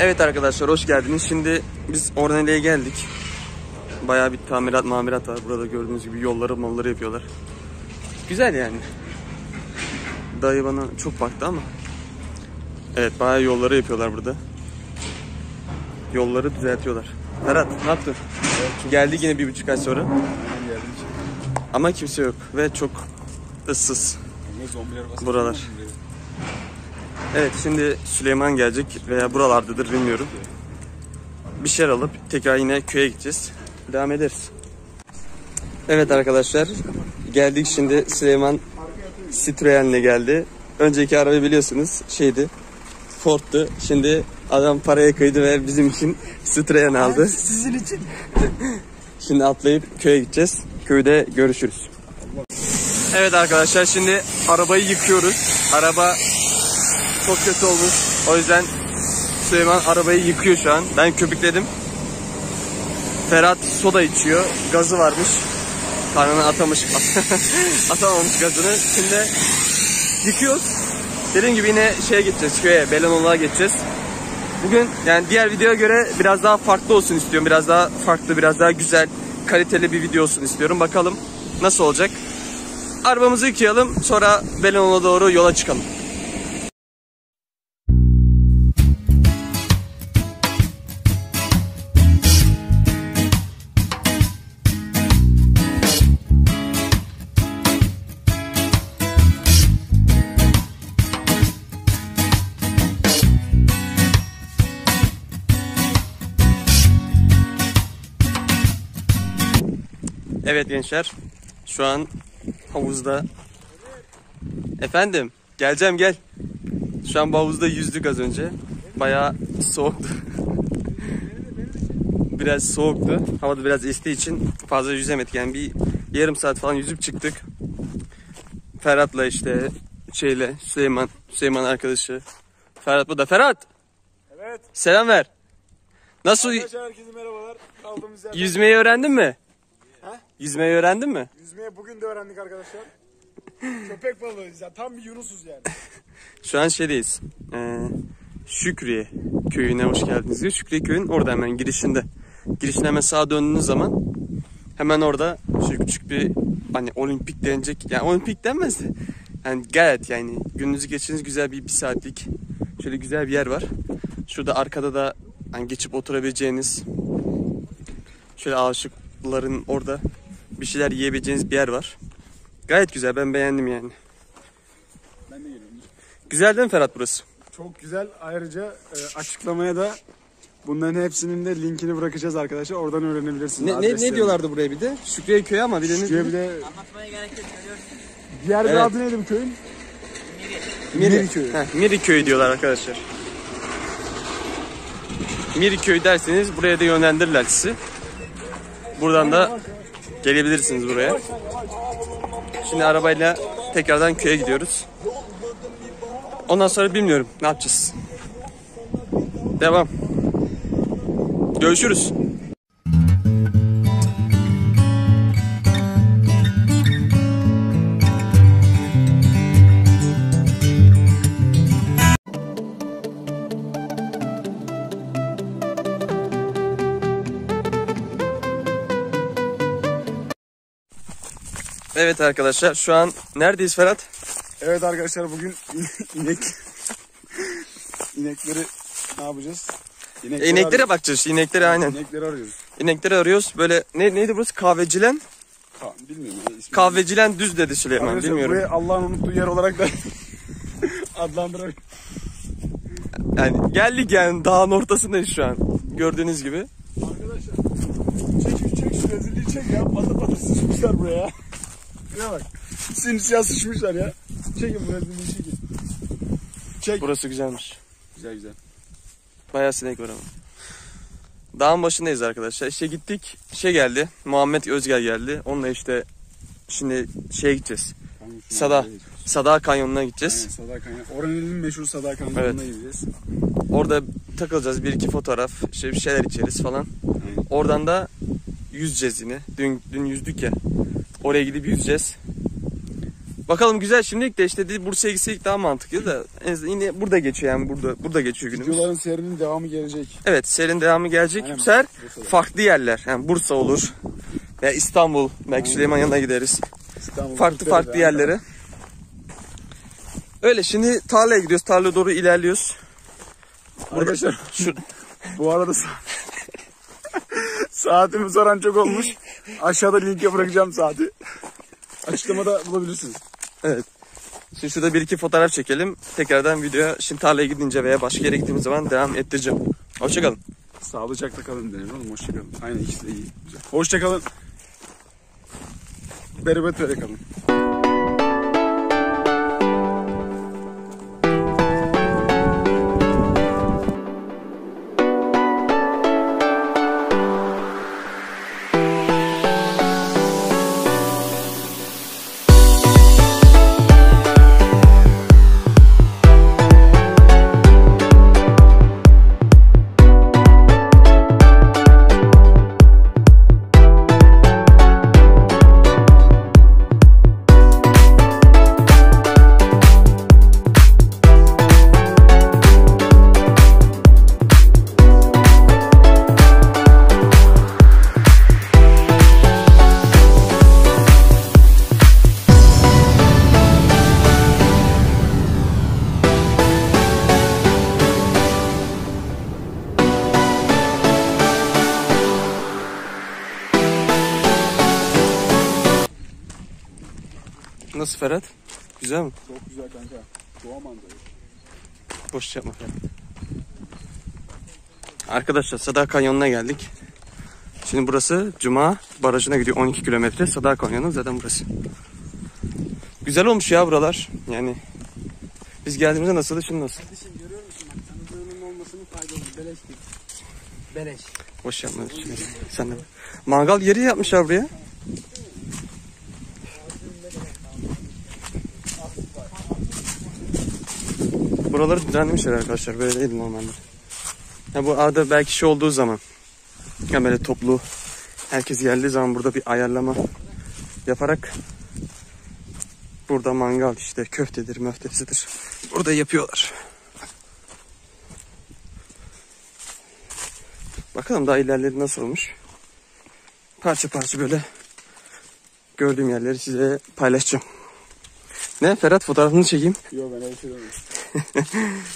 Evet arkadaşlar, hoş geldiniz. Şimdi biz Orneli'ye geldik. Bayağı bir tamirat var. Burada gördüğünüz gibi malları yapıyorlar. Güzel yani. Dayı bana çok baktı ama. Evet, bayağı yolları yapıyorlar burada. Yolları düzeltiyorlar. Ferhat, ne yaptın? Evet, geldik yine 1,5 ay sonra. Ama kimse yok ve çok ıssız buralar. Evet, şimdi Süleyman gelecek veya buralardadır, bilmiyorum. Bir şeyler alıp tekrar yine köye gideceğiz. Devam ederiz. Evet arkadaşlar, geldik şimdi. Süleyman Citroen'le geldi. Önceki arabayı biliyorsunuz, Ford'tu. Şimdi adam paraya kıydı ve bizim için Citroen aldı. Sizin için. Şimdi atlayıp köye gideceğiz. Köyde görüşürüz. Evet arkadaşlar, şimdi arabayı yıkıyoruz. Araba çok kötü olmuş. O yüzden Süleyman arabayı yıkıyor şu an. Ben köpükledim. Ferhat soda içiyor. Gazı varmış. Karnına atamamış gazını. Şimdi yıkıyoruz. Dediğim gibi yine gideceğiz, köye, Belenola'ya geçeceğiz. Bugün yani diğer videoya göre biraz daha farklı olsun istiyorum. Biraz daha farklı, biraz daha güzel, kaliteli bir video olsun istiyorum. Bakalım nasıl olacak. Arabamızı yıkayalım, sonra Belenola'ya doğru yola çıkalım. Evet gençler, şu an havuzda. Efendim, geleceğim, gel. Şu an bu havuzda yüzdük az önce. Bayağı soğuktu. Biraz soğuktu. Havada biraz estiği için fazla yüzemedik. Yani bir yarım saat falan yüzüp çıktık. Ferhat'la Süleyman arkadaşı. Ferhat bu da. Ferhat! Evet. Selam ver. Nasıl? Arkadaşlar, herkese merhabalar. Yüzmeyi öğrendin mi? Ha? Yüzmeyi öğrendin mi? Yüzmeyi bugün de öğrendik arkadaşlar. Köpek balığıyız ya. Tam bir Yunus'uz yani. Şu an Şükriye köyüne hoş geldiniz. Şükriye köyün orada hemen girişinde. Girişine hemen sağa döndüğünüz zaman hemen orada küçük bir olimpik denecek. Yani olimpik denmez de. Yani gayet gününüzü geçiriniz güzel bir saatlik şöyle güzel bir yer var. Şurada arkada da geçip oturabileceğiniz, şöyle ağaçlıkların orada bir şeyler yiyebileceğiniz bir yer var. Gayet güzel, ben beğendim yani. Ben de geliyorum. Güzel değil mi Ferhat burası? Çok güzel. Ayrıca açıklamaya da bunların hepsinin de linkini bırakacağız arkadaşlar. Oradan öğrenebilirsiniz. Ne diyorlardı buraya bir de? Şükriye köyü ama bir de Şükriye bir de... Anlatmaya gerek yok, görüyorsunuz. Diğer bir Evet. adı neydi bu köyün? Miri köyü. Miri köyü diyorlar arkadaşlar. Miri köyü derseniz buraya da yönlendirirler sizi. Buradan da gelebilirsiniz buraya. Şimdi arabayla tekrardan köye gidiyoruz. Ondan sonra bilmiyorum ne yapacağız. Devam. Görüşürüz. Evet arkadaşlar, şu an neredeyiz Ferhat? Evet arkadaşlar, bugün inekleri ne yapacağız? İneklere bakacağız. İneklere aynen. İnekleri arıyoruz. İnekleri arıyoruz. Böyle neydi burası? Kahvecilen? Bilmiyorum. Kahvecilen düz dedi Süleyman. Arkadaşlar, bilmiyorum. burayı Allah'ın unuttuğu yer olarak da adlandırabilirim. Yani geldik dağın ortasındayız şu an. Gördüğünüz gibi. Arkadaşlar, çek şu rezilliği çek ya. Patır sıçmışlar buraya. Şuraya bak. Simsiyah sıçmışlar ya. Çekin bu rezilliği, çekin. Çek. Burası güzelmiş. Güzel. Bayağı sinek var ama. Dağın başındayız arkadaşlar. Gittik. Geldi. Muhammed Özgel geldi. Onunla şimdi gideceğiz. Sada Kanyonu'na gideceğiz. Aynen, Sada Kanyon. Oranın meşhur Sada Kanyonu'na gideceğiz. Orada takılacağız. Bir iki fotoğraf. Bir şeyler içeriz falan. Aynen. Oradan da yüzeceğiz yine. Dün yüzdük ya. Oraya gidip yüzeceğiz. Bakalım güzel, şimdilik de işte Bursa'ya gitsek daha mantıklı da yine burada geçiyor yani burada geçiyor günümüz. Videoların serinin devamı gelecek. Evet, serinin devamı gelecek. Aynen, Bu sefer Bursa'da. farklı yerler. Yani Bursa olur. Ya İstanbul, belki Süleyman yanına gideriz. İstanbul, Farklı yerlere. Öyle şimdi tarlaya gidiyoruz. Tarlaya doğru ilerliyoruz. Arkadaşlar Şu bu arada saatimi soran çok olmuş. Aşağıda linke bırakacağım saati. Açıklamada bulabilirsiniz. evet. Şimdi şurada bir iki fotoğraf çekelim. Tekrardan videoya şimdi tarlaya gidince veya başka yere gittiğimiz zaman devam ettireceğim. Hoşçakalın. Sağlıcakla kalın denir oğlum. Hoşçakalın. Aynen, ikisi de iyi. Güzel. Hoşçakalın. Berabet böyle kalın. Nasıl Ferhat? Güzel mi? Çok güzel kanka. Doğa manzarası. Boş yapma Ferhat. Arkadaşlar Sadar Kanyonu'na geldik. Şimdi burası Cuma Barajı'na gidiyor. 12 kilometre. Sadar Kanyonu zaten burası. Güzel olmuş ya buralar. Yani biz geldiğimizde nasıldı, şimdi nasıl? Kardeşim görüyor musun bak, tanıdığının olmasının faydalı. Beleş değil. Beleş. Boş yapma. Sen de. Mangal yeri yapmışlar buraya. Buraları düzenlemişler arkadaşlar. Böyle değil normalde. Ya bu arada belki şey olduğu zaman, ya böyle toplu herkes geldiği zaman burada bir ayarlama yaparak burada mangal işte köftedir, möftesidir. Burada yapıyorlar. Bakalım daha ilerleri nasıl olmuş. Parça parça böyle gördüğüm yerleri size paylaşacağım. Ne Ferhat, fotoğrafını çekeyim. Yok, ben öyle şey demiyorum.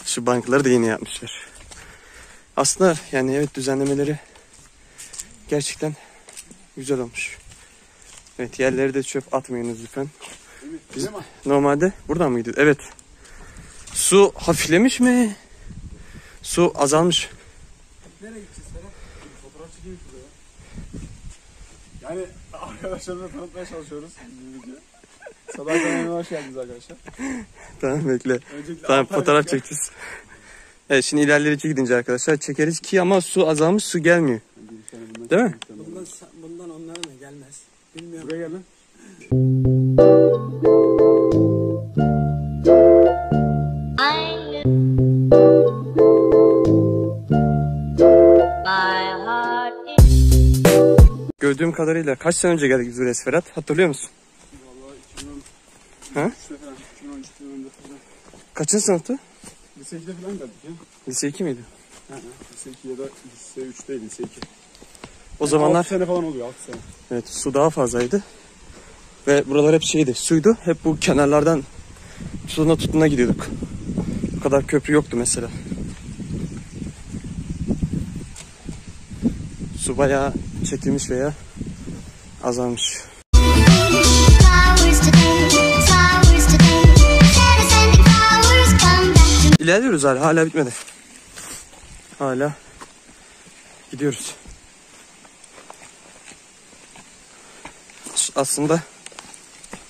Şu bankları da yeni yapmışlar. Aslında yani evet, düzenlemeleri gerçekten güzel olmuş. Evet, yerlere de çöp atmayınız lütfen. Biz normalde buradan mı gidiyoruz? Evet. Su hafiflemiş mi? Su azalmış. Nereye gideceğiz Ferhat? Fotoğraf çekeyim şurada ya. Yani arkadaşlarımla tanıtmaya çalışıyoruz. Sadar Kanyonu'na hoş geldiniz arkadaşlar. Tamam, bekle. Öncelikle Tamam, Antalya fotoğraf gel. çekeceğiz. Evet, şimdi ilerleri gidince arkadaşlar çekeriz ki ama su azalmış, su gelmiyor. Değil mi? Bundan onlara ne gelmez? Bilmiyorum. Buraya gel lan. Gördüğüm kadarıyla kaç sene önce geldik biz buraya Ferhat? Hatırlıyor musun? Vallahi 2013 Ha? falan, 2013 2014 falan. Kaçıncı sınıftı? Lise 2'de falan geldik ya. Lise 2 miydi? Lise 2 ya da lise 3 değil, lise 2. O zamanlar 6 sene falan oluyor, 6 sene. evet, su daha fazlaydı. Ve buralar hep şeydi, suydu. Hep bu kenarlardan tutuna gidiyorduk. Bu kadar köprü yoktu mesela. Su bayağı çekilmiş veya azalmış. İlerliyoruz hala bitmedi. Hala gidiyoruz. Aslında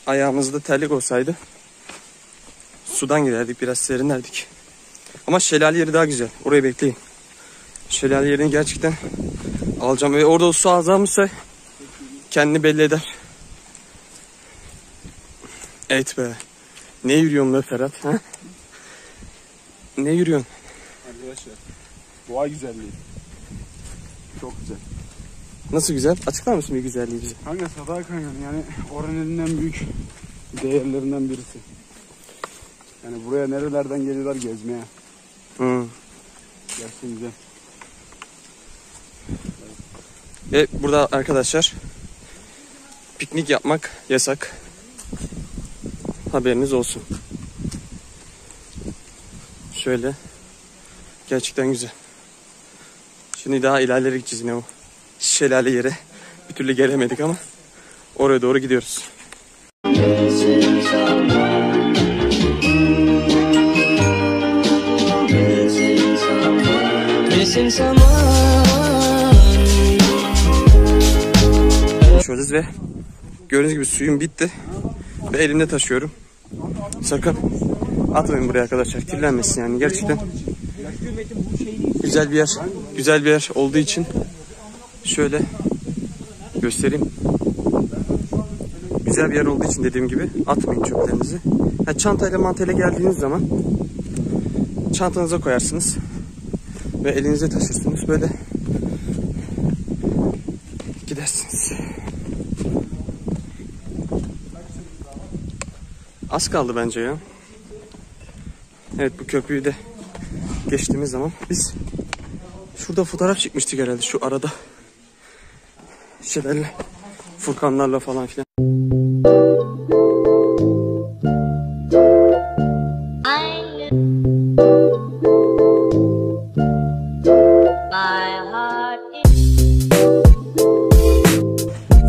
ayağımızda terlik olsaydı sudan giderdik, biraz serinlerdik. Ama şelale yeri daha güzel. Orayı bekleyin. Şelale yerini gerçekten alacağım. Ve orada su azalmışsa kendini belli eder. Evet be. Ne yürüyorsun be Ferhat? Ha? Ne yürüyorsun? Arkadaşlar, doğa güzelliği. Çok güzel. Nasıl güzel? Açıklar mısın bir güzelliği bize? Kanka Sadar Kanyonu yani oranın en büyük değerlerinden birisi. Yani buraya nerelerden geliyorlar gezmeye. Gerçekten güzel. Ve burada arkadaşlar piknik yapmak yasak. Haberiniz olsun. Şöyle. Gerçekten güzel. Şimdi daha ilerlere gideceğiz yine o şelale yere. Bir türlü gelemedik ama oraya doğru gidiyoruz. Şöyle ve gördüğünüz gibi suyum bitti ve elimde taşıyorum. Sakın atmayın buraya arkadaşlar, kirlenmesin yani. Gerçekten güzel bir yer olduğu için şöyle göstereyim. Güzel bir yer olduğu için dediğim gibi atmayın çöplerinizi. Yani çantayla mantayla geldiğiniz zaman çantanıza koyarsınız ve elinize taşırsınız, böyle gidersiniz. Az kaldı bence ya. Evet, bu köprüyü de geçtiğimiz zaman biz şurada fotoğraf çekmiştik herhalde, şu arada şeylerle, Furkanlarla falan filan.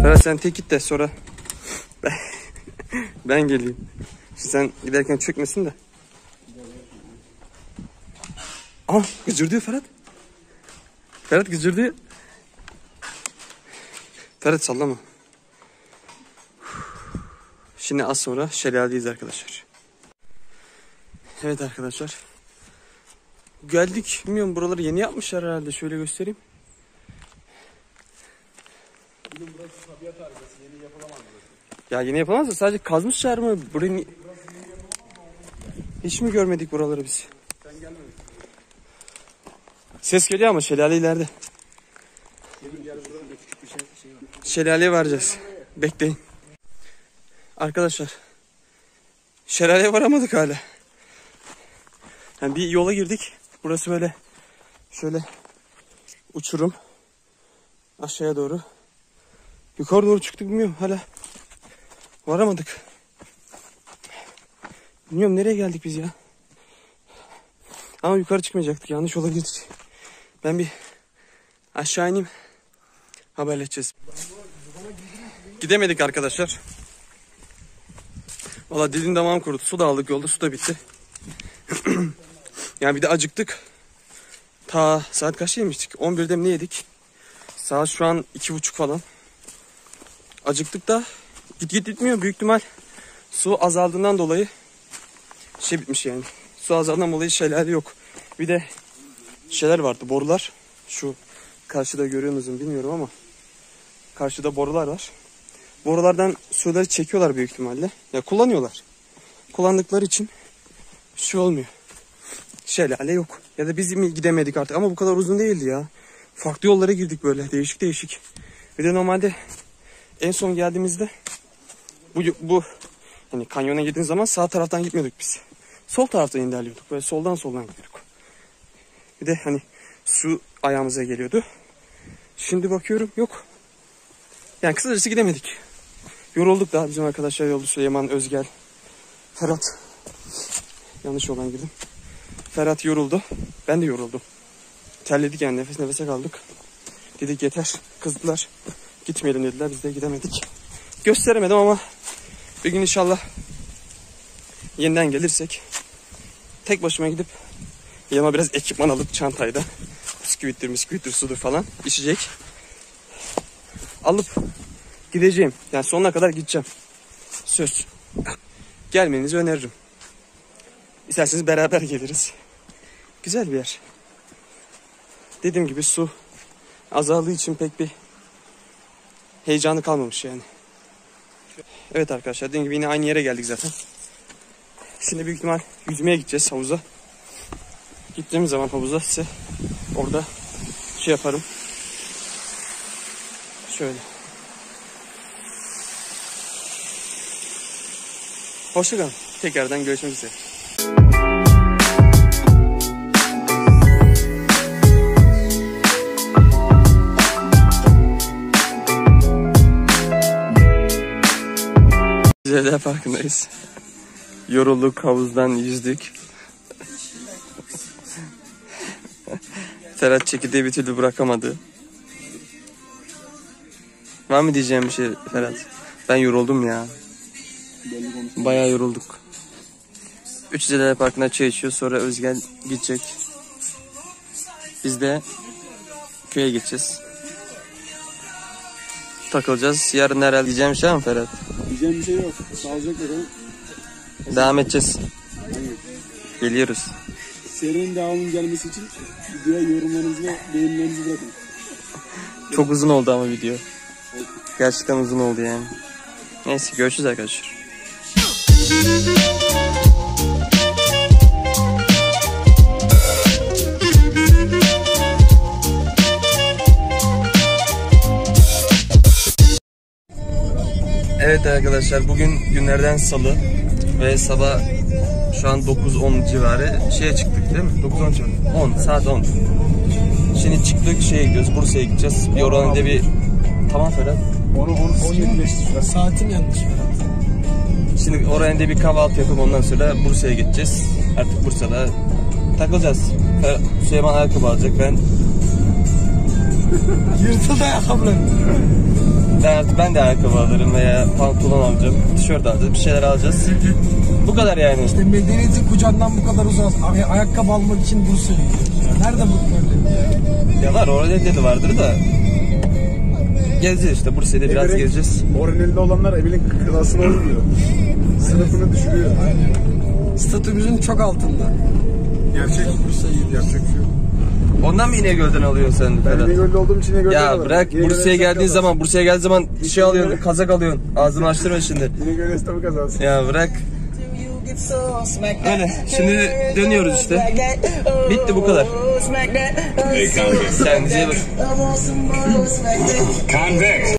Ferhat sen tek git de sonra ben geleyim. Sen giderken çökmesin de. Aa, gıcırdıyor Ferhat. Ferhat gıcırdıyor. Ferhat sallama. Şimdi az sonra şelaledeyiz arkadaşlar. Evet arkadaşlar. Geldik. Bilmiyorum, buraları yeni yapmışlar herhalde. Şöyle göstereyim. Burası tabiat harikası. Yeni yapılamaz burası. Ya yeni yapılamaz da sadece kazmışlar mı? Burayı hiç mi görmedik buraları biz? Sen gelmedin. Ses geliyor ama şelale ileride. Şelaleye varacağız. Bekleyin. Arkadaşlar, şelaleye varamadık hala. Yani bir yola girdik. Burası böyle şöyle uçurum. Aşağıya doğru. Yukarı doğru çıktık, bilmiyorum, hala varamadık. Bilmiyorum nereye geldik biz ya. Ama yukarı çıkmayacaktık. Yanlış yola girdik. Ben bir aşağı ineyim. Haberleşeceğiz. Gidemedik arkadaşlar. Valla dilim damağım kurudu. Su da aldık yolda. Su da bitti. Yani bir de acıktık. Ta saat kaç yemiştik? 11'de mi ne yedik? Saat şu an 2:30 falan. Acıktık da git bitmiyor. Büyük ihtimal su azaldığından dolayı şey bitmiş yani. Su azaldığından dolayı şelale yok. Bir de şeyler vardı, borular. Şu karşıda görüyor musunuz bilmiyorum ama karşıda borular var. Borulardan suları çekiyorlar büyük ihtimalle. Ya kullanıyorlar. Kullandıkları için bir şey olmuyor. Şelale yok. Ya da biz mi gidemedik artık, ama bu kadar uzun değildi ya. Farklı yollara girdik böyle, değişik. Bir de normalde en son geldiğimizde bu hani kanyona girdiğimiz zaman sağ taraftan gitmiyorduk biz. Sol taraftan ilerliyorduk. Böyle soldan gidiyorduk. Bir de hani su ayağımıza geliyordu. Şimdi bakıyorum yok. Yani kısacası gidemedik. Yorulduk daha, bizim arkadaşlar yoldu. Süleyman, Özgel, Ferhat. Yanlış olan girdim. Ferhat yoruldu. Ben de yoruldum. Terledik yani, nefes nefese kaldık. Dedik yeter. Kızdılar. Gitmeyelim dediler. Biz de gidemedik. Gösteremedim ama bir gün inşallah yeniden gelirsek tek başıma gidip yanıma biraz ekipman alıp çantayda bisküvittir, sudur falan, içecek alıp gideceğim. Yani sonuna kadar gideceğim. Söz. Gelmenizi öneririm. İsterseniz beraber geliriz. Güzel bir yer. Dediğim gibi su azaldığı için pek bir heyecanı kalmamış yani. Evet arkadaşlar, dediğim gibi yine aynı yere geldik zaten. Şimdi büyük ihtimal yüzmeye gideceğiz havuza. Gittiğimiz zaman havuza size orada şey yaparım. Şöyle. Hoşçakalın. Tekrardan görüşmek üzere. Güzeller farkındayız. Yorulduk, havuzdan yüzdük. Ferhat çekirdeği bir türlü bırakamadı. Var mı diyeceğim bir şey Ferhat? Ben yoruldum ya. Bayağı yorulduk. Üçüncüler Parkı'nda çay içiyor. Sonra Özgen gidecek. Biz de köye gideceğiz. Takılacağız. Yarın herhalde diyeceğim şey mi Ferhat? Diyeceğim bir şey yok. Sağlıcakla kalın. Devam edeceğiz. Aynen. Geliyoruz. Serinin devamının gelmesi için videoya yorumlarınızı ve beğenilerinizi bırakın. Çok uzun oldu ama video. Gerçekten uzun oldu yani. Neyse görüşürüz arkadaşlar. Evet arkadaşlar, bugün günlerden salı ve sabah şu an 9-10 civarı şeye çıktık değil mi? 9-10 civarı. 10 saat 10. Şimdi çıktık şeye gidiyoruz, Bursa'ya gideceğiz. Bir oranında bir... Tamam Ferhat. Onu birleştir. Saatim yanlış. Şimdi oraya bir kahvaltı yapıp ondan sonra Bursa'ya gideceğiz. Artık Bursa'da takılacağız. Süleyman ayakkabı alacak, ben... Yırtıldı ayakkabılarım. Ben de ayakkabı alırım veya pantolon alacağım, tişört alacağız, bir şeyler alacağız. Bu kadar yani. İşte medeniyetin kucağından bu kadar uzak. Ayakkabı almak için Bursa'ya gidiyoruz ya. Nerede bu böyle? Ya var, orada dedi vardır da. Gezeceğiz işte, Bursa'da biraz gezeceğiz. Oranelli olanlar evinin klasını alıyor. Sınıfını düşürüyor. Aynen. Statümüzün çok altında. Gerçek şey yok. Ondan mı İnegöl'den alıyorsun sen Ferhat? Ben İnegöl'de olduğum için İnegöl'den Ya alırım. bırak, Bursa'ya geldiğin zaman şey alıyorsun, kazak alıyorsun. Ağzını açtırma şimdi. İnegöl esnafı kazansın. Ya bırak. Öyle. Şimdi dönüyoruz işte. Bitti, bu kadar. Kendinize iyi bakın. Convex.